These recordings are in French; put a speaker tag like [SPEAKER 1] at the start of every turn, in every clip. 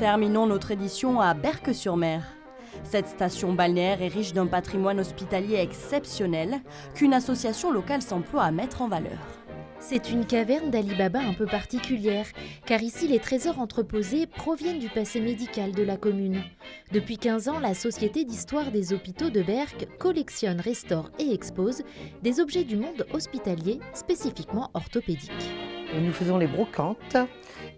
[SPEAKER 1] Terminons notre édition à Berck-sur-Mer. Cette station balnéaire est riche d'un patrimoine hospitalier exceptionnel qu'une association locale s'emploie à mettre en valeur.
[SPEAKER 2] C'est une caverne d'Ali Baba un peu particulière, car ici les trésors entreposés proviennent du passé médical de la commune. Depuis 15 ans, la Société d'histoire des hôpitaux de Berck collectionne, restaure et expose des objets du monde hospitalier, spécifiquement orthopédiques.
[SPEAKER 3] Nous faisons les brocantes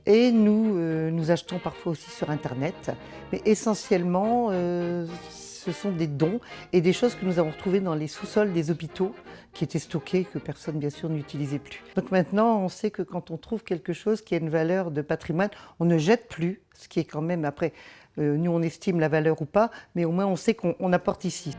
[SPEAKER 3] et nous achetons parfois aussi sur Internet, mais essentiellement ce sont des dons et des choses que nous avons retrouvées dans les sous-sols des hôpitaux qui étaient stockés, que personne bien sûr n'utilisait plus. Donc maintenant on sait que quand on trouve quelque chose qui a une valeur de patrimoine, on ne jette plus, ce qui est quand même après, nous on estime la valeur ou pas, mais au moins on sait qu'on apporte ici.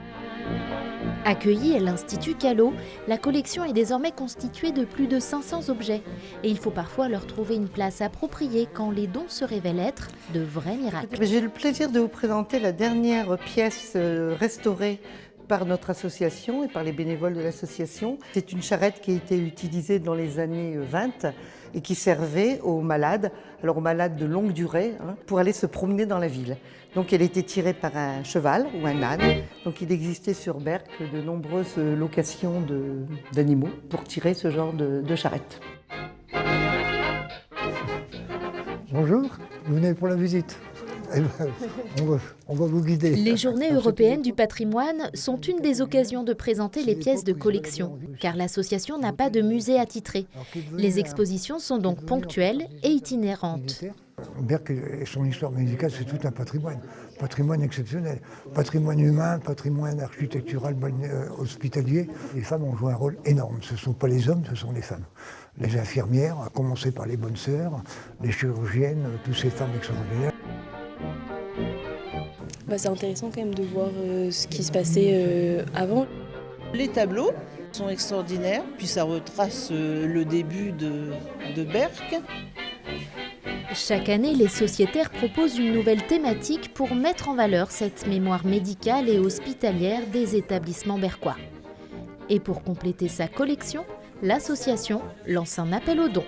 [SPEAKER 2] Accueillie à l'Institut Callot, la collection est désormais constituée de plus de 500 objets. Et il faut parfois leur trouver une place appropriée quand les dons se révèlent être de vrais miracles.
[SPEAKER 3] J'ai le plaisir de vous présenter la dernière pièce restaurée par notre association et par les bénévoles de l'association. C'est une charrette qui a été utilisée dans les années 20 et qui servait aux malades, alors aux malades de longue durée, pour aller se promener dans la ville. Donc elle était tirée par un cheval ou un âne. Donc il existait sur Berck de nombreuses locations d'animaux pour tirer ce genre de charrette.
[SPEAKER 4] Bonjour, vous venez pour la visite. Eh ben, on va vous guider.
[SPEAKER 2] Les Journées européennes du patrimoine sont une des occasions de présenter les pièces de collection, car l'association n'a pas de musée attitré. Les expositions sont donc ponctuelles et itinérantes.
[SPEAKER 4] Berck et son histoire médicale, c'est tout un patrimoine exceptionnel. Patrimoine humain, patrimoine architectural, hospitalier. Les femmes ont joué un rôle énorme. Ce ne sont pas les hommes, ce sont les femmes. Les infirmières, à commencer par les bonnes sœurs, les chirurgiennes, toutes ces femmes extraordinaires.
[SPEAKER 5] C'est intéressant quand même de voir ce qui se passait avant.
[SPEAKER 6] Les tableaux sont extraordinaires, puis ça retrace le début de Berck.
[SPEAKER 2] Chaque année, les sociétaires proposent une nouvelle thématique pour mettre en valeur cette mémoire médicale et hospitalière des établissements berquois. Et pour compléter sa collection, l'association lance un appel aux dons.